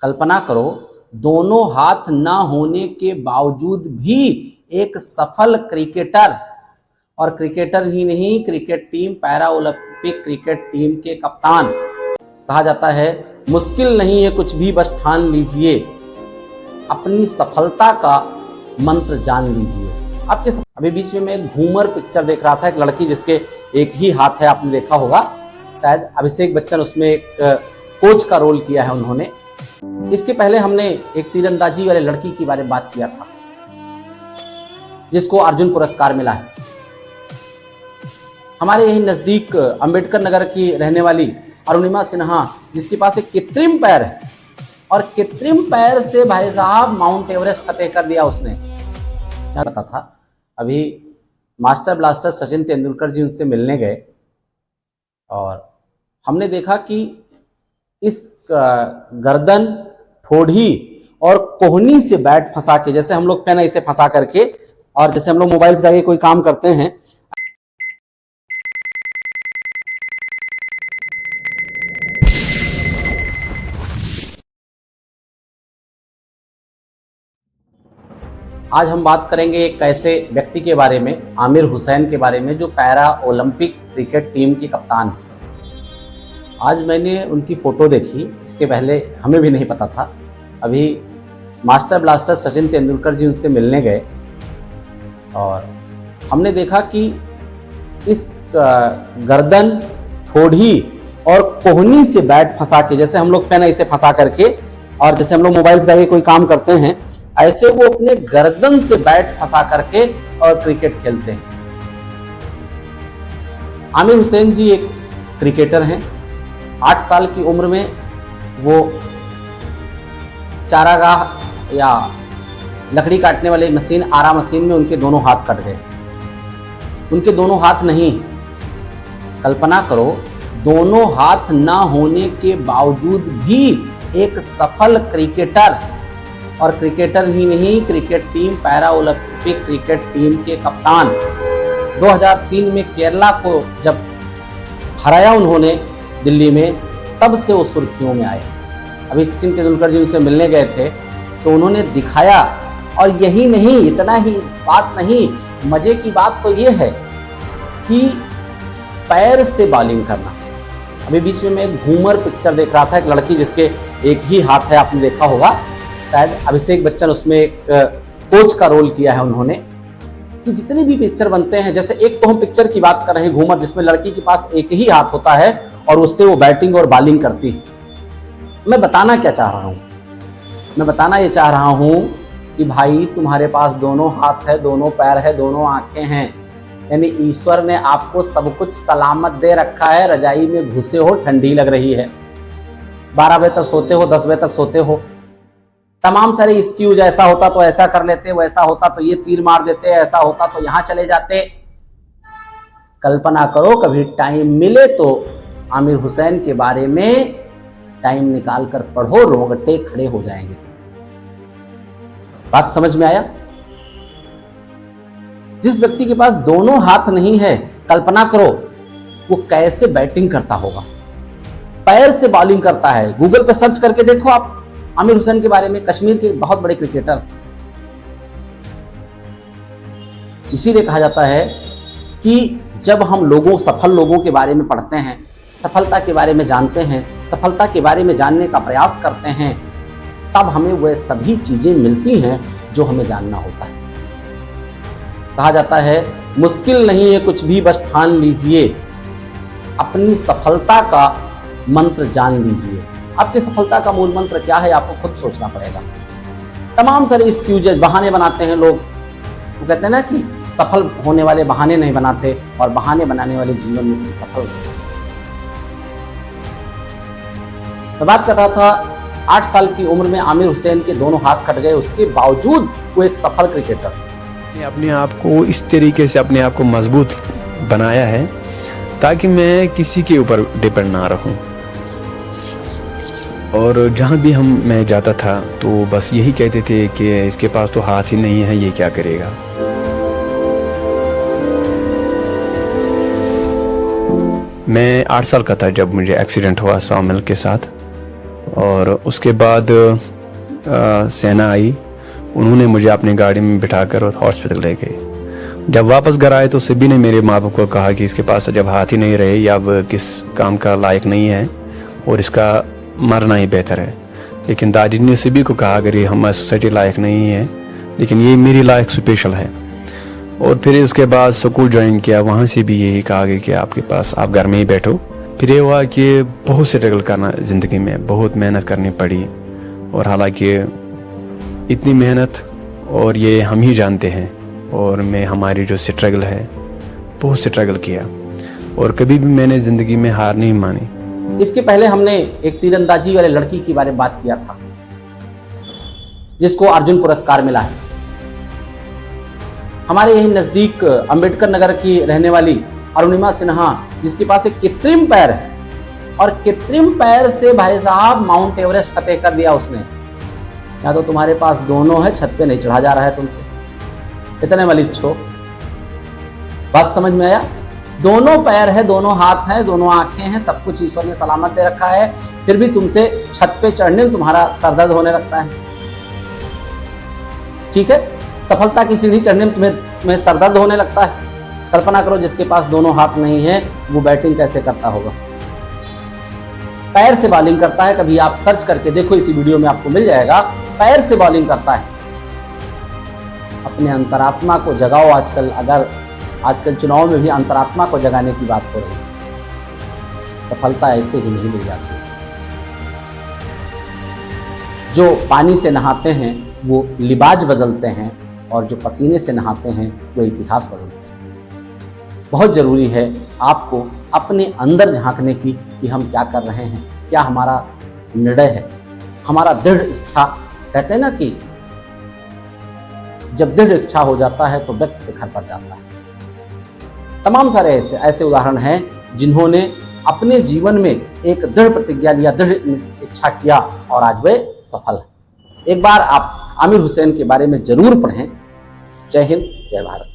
कल्पना करो, दोनों हाथ ना होने के बावजूद भी एक सफल क्रिकेटर, और क्रिकेटर ही नहीं, cricket team, para Olympic cricket team के कप्तान। कहा जाता है मुश्किल नहीं है कुछ भी, बस ठान लीजिए, अपनी सफलता का मंत्र जान लीजिए। आपके अभी बीच में मैं एक घूमर पिक्चर देख रहा था, एक लड़की जिसके एक ही हाथ है, आपने देखा होगा शायद, अभिषेक बच्चन उसमें एक कोच का रोल किया है उन्होंने। इसके पहले हमने एक तीरंदाजी वाले लड़की के बारे में बात किया था जिसको अर्जुन पुरस्कार मिला है। हमारे यही नजदीक अंबेडकर नगर की रहने वाली अरुणिमा सिन्हा, जिसके पास एक कृत्रिम पैर है, और कृत्रिम पैर से भाई साहब माउंट एवरेस्ट फतेह कर दिया उसने। क्या पता था। अभी मास्टर ब्लास्टर सचिन तेंदुलकर जी उनसे मिलने गए और हमने देखा कि इस गर्दन, ठोड़ी और कोहनी से बैट फंसा के, जैसे हम लोग पेन इसे फंसा करके, और जैसे हम लोग मोबाइल पे जाके कोई काम करते हैं, आज हम बात करेंगे एक ऐसे व्यक्ति के बारे में, आमिर हुसैन के बारे में, जो पैरा ओलंपिक क्रिकेट टीम के कप्तान है। आज मैंने उनकी फ़ोटो देखी, इसके पहले हमें भी नहीं पता था। अभी मास्टर ब्लास्टर सचिन तेंदुलकर जी उनसे मिलने गए और हमने देखा कि इस गर्दन, ठोड़ी और कोहनी से बैट फंसा के, जैसे हम लोग पेन इसे फंसा करके, और जैसे हम लोग मोबाइल पे जाके कोई काम करते हैं, ऐसे वो अपने गर्दन से बैट फंसा करके और क्रिकेट खेलते हैं। आमिर हुसैन जी एक क्रिकेटर हैं। 8 साल की उम्र में वो चारागाह या लकड़ी काटने वाली मशीन, आरा मशीन में उनके दोनों हाथ कट गए। उनके दोनों हाथ नहीं, कल्पना करो, दोनों हाथ ना होने के बावजूद भी एक सफल क्रिकेटर, और क्रिकेटर ही नहीं, cricket team, para Olympic cricket team के कप्तान। 2003 में केरला को जब हराया उन्होंने दिल्ली में, तब से वो सुर्खियों में आए। अभी सचिन तेंदुलकर जी उनसे मिलने गए थे तो उन्होंने दिखाया, और यही नहीं, इतना ही बात नहीं, मजे की बात तो ये है कि पैर से बॉलिंग करना। अभी बीच में मैं एक घूमर पिक्चर देख रहा था, एक लड़की जिसके एक ही हाथ है, आपने देखा होगा शायद, अभिषेक बच्चन उसमें एक कोच का रोल किया है उन्होंने। कि जितने भी पिक्चर बनते हैं, जैसे एक तो हम पिक्चर की बात कर रहे हैं घूमर, जिसमें लड़की के पास एक ही हाथ होता है और उससे वो बैटिंग और बॉलिंग करती है। मैं बताना क्या चाह रहा हूँ, मैं बताना ये चाह रहा हूँ कि भाई तुम्हारे पास दोनों हाथ है, दोनों पैर है, दोनों आंखें हैं, यानी ईश्वर ने आपको सब कुछ सलामत दे रखा है। रजाई में घुसे हो, ठंडी लग रही है, 12 बजे तक सोते हो, 10 बजे तक सोते हो, तमाम सारे एक्सक्यूज, ऐसा होता तो ऐसा कर लेते, वैसा होता तो ये तीर मार देते, ऐसा होता तो यहां चले जाते। कल्पना करो, कभी टाइम मिले तो आमिर हुसैन के बारे में टाइम निकाल कर पढ़ो, रोंगटे खड़े हो जाएंगे। बात समझ में आया? जिस व्यक्ति के पास दोनों हाथ नहीं है, कल्पना करो वो कैसे बैटिंग करता होगा, पैर से बॉलिंग करता है। गूगल पे सर्च करके देखो आप आमिर हुसैन के बारे में, कश्मीर के बहुत बड़े क्रिकेटर। इसीलिए कहा जाता है कि जब हम लोगों, सफल लोगों के बारे में पढ़ते हैं, सफलता के बारे में जानते हैं, सफलता के बारे में जानने का प्रयास करते हैं, तब हमें वह सभी चीजें मिलती हैं जो हमें जानना होता है। कहा जाता है मुश्किल नहीं है कुछ भी, बस ठान लीजिए, अपनी सफलता का मंत्र जान लीजिए। आपकी सफलता का मूल मंत्र क्या है, आपको खुद सोचना पड़ेगा। तमाम सारे एक्सक्यूजेज, बहाने बनाते हैं लोग। वो कहते हैं ना कि सफल होने वाले बहाने नहीं बनाते, और बहाने बनाने वाले जीवन में सफल होते हैं। मैं बात कर रहा था 8 साल की उम्र में आमिर हुसैन के दोनों हाथ कट गए, उसके बावजूद वो एक सफल क्रिकेटर। अपने आप को इस तरीके से अपने आप को मजबूत बनाया है ताकि मैं किसी के ऊपर डिपेंड ना रहूं। और जहाँ भी मैं जाता था तो बस यही कहते थे कि इसके पास तो हाथ ही नहीं है, ये क्या करेगा। मैं 8 साल का था जब मुझे एक्सीडेंट हुआ सॉमिल के साथ। और उसके बाद सेना आई, उन्होंने मुझे अपनी गाड़ी में बिठाकर हॉस्पिटल ले गए। जब वापस घर आए तो सभी ने मेरे माँ बाप को कहा कि इसके पास जब हाथ ही नहीं रहे या अब किस काम का लायक नहीं है और इसका मरना ही बेहतर है। लेकिन दादी ने सभी को कहा अगर ये हमारी सोसाइटी लायक नहीं है, लेकिन ये मेरी लायक स्पेशल है। और फिर उसके बाद स्कूल ज्वाइन किया, वहाँ से भी यही कहा गया कि आपके पास आप घर में ही बैठो। फिर ये हुआ कि बहुत स्ट्रगल करना ज़िंदगी में, बहुत मेहनत करनी पड़ी। और हालांकि इतनी मेहनत और ये हम ही जानते हैं, और मैं हमारी जो स्ट्रगल है, बहुत स्ट्रगल किया और कभी भी मैंने ज़िंदगी में हार नहीं मानी। इसके पहले हमने एक तीरंदाजी वाले लड़की के बारे में बात किया था जिसको अर्जुन पुरस्कार मिला है। हमारे यही नजदीक अंबेडकर नगर की रहने वाली अरुणिमा सिन्हा, जिसके पास एक कृत्रिम पैर है और कृत्रिम पैर से भाई साहब माउंट एवरेस्ट फतेह कर दिया उसने। या तो तुम्हारे पास दोनों है, छत पे नहीं चढ़ा जा रहा है तुमसे, इतने मलिच्छ हो। बात समझ में आया? दोनों पैर है, दोनों हाथ हैं, दोनों आंखें हैं, सब कुछ ईश्वर ने सलामत दे रखा है, फिर भी तुमसे छत पे चढ़ने में तुम्हारा सरदर्द होने लगता है। ठीक है, सफलता की सीढ़ी चढ़ने में तुम्हें सरदर्द होने लगता है। कल्पना करो जिसके पास दोनों हाथ नहीं है वो बैटिंग कैसे करता होगा। पैर से बॉलिंग करता है, कभी आप सर्च करके देखो, इसी वीडियो में आपको मिल जाएगा। पैर से बॉलिंग करता है। अपने अंतरात्मा को जगाओ। आजकल चुनाव में भी अंतरात्मा को जगाने की बात हो रही है। सफलता ऐसे ही नहीं मिल जाती। जो पानी से नहाते हैं वो लिबाज बदलते हैं, और जो पसीने से नहाते हैं वो इतिहास बदलते हैं। बहुत जरूरी है आपको अपने अंदर झांकने की कि हम क्या कर रहे हैं, क्या हमारा निर्णय है, हमारा दृढ़ इच्छा। कहते हैं ना कि जब दृढ़ इच्छा हो जाता है तो व्यक्ति शिखर पर जाता है। तमाम सारे ऐसे उदाहरण हैं जिन्होंने अपने जीवन में एक दृढ़ प्रतिज्ञा लिया, दृढ़ इच्छा किया और आज वे सफल हैं। एक बार आप आमिर हुसैन के बारे में जरूर पढ़ें। जय हिंद, जय भारत।